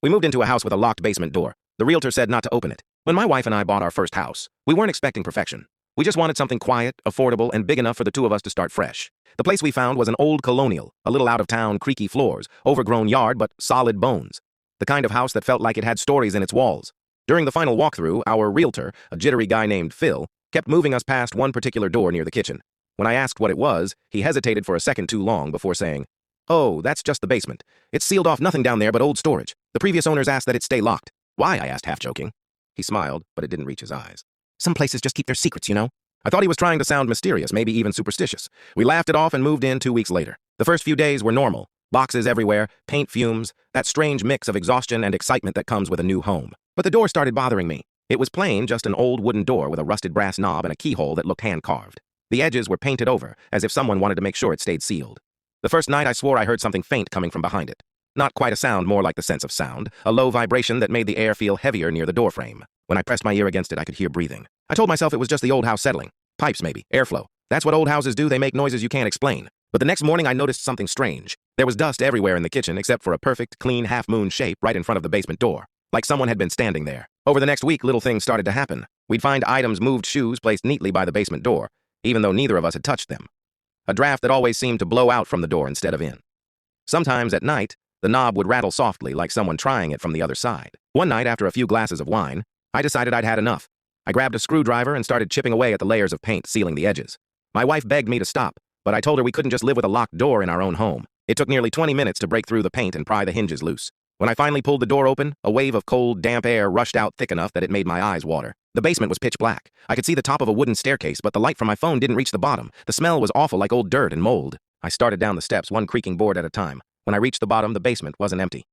We moved into a house with a locked basement door. The realtor said not to open it. When my wife and I bought our first house, we weren't expecting perfection. We just wanted something quiet, affordable, and big enough for the two of us to start fresh. The place we found was an old colonial, a little out-of-town, creaky floors, overgrown yard, but solid bones. The kind of house that felt like it had stories in its walls. During the final walkthrough, our realtor, a jittery guy named Phil, kept moving us past one particular door near the kitchen. When I asked what it was, he hesitated for a second too long before saying, "Oh, that's just the basement. It's sealed off, nothing down there but old storage. The previous owners asked that it stay locked." "Why?" I asked, half joking. He smiled, but it didn't reach his eyes. "Some places just keep their secrets, you know." I thought he was trying to sound mysterious, maybe even superstitious. We laughed it off and moved in 2 weeks later. The first few days were normal. Boxes everywhere, paint fumes, that strange mix of exhaustion and excitement that comes with a new home. But the door started bothering me. It was plain, just an old wooden door with a rusted brass knob and a keyhole that looked hand-carved. The edges were painted over, as if someone wanted to make sure it stayed sealed. The first night I swore I heard something faint coming from behind it. Not quite a sound, more like the sense of sound, a low vibration that made the air feel heavier near the doorframe. When I pressed my ear against it, I could hear breathing. I told myself it was just the old house settling. Pipes, maybe. Airflow. That's what old houses do, they make noises you can't explain. But the next morning I noticed something strange. There was dust everywhere in the kitchen except for a perfect, clean half-moon shape right in front of the basement door. Like someone had been standing there. Over the next week, little things started to happen. We'd find items, moved shoes placed neatly by the basement door, even though neither of us had touched them. A draft that always seemed to blow out from the door instead of in. Sometimes at night, the knob would rattle softly like someone trying it from the other side. One night, after a few glasses of wine, I decided I'd had enough. I grabbed a screwdriver and started chipping away at the layers of paint sealing the edges. My wife begged me to stop, but I told her we couldn't just live with a locked door in our own home. It took nearly 20 minutes to break through the paint and pry the hinges loose. When I finally pulled the door open, a wave of cold, damp air rushed out thick enough that it made my eyes water. The basement was pitch black. I could see the top of a wooden staircase, but the light from my phone didn't reach the bottom. The smell was awful, like old dirt and mold. I started down the steps, one creaking board at a time. When I reached the bottom, the basement wasn't empty.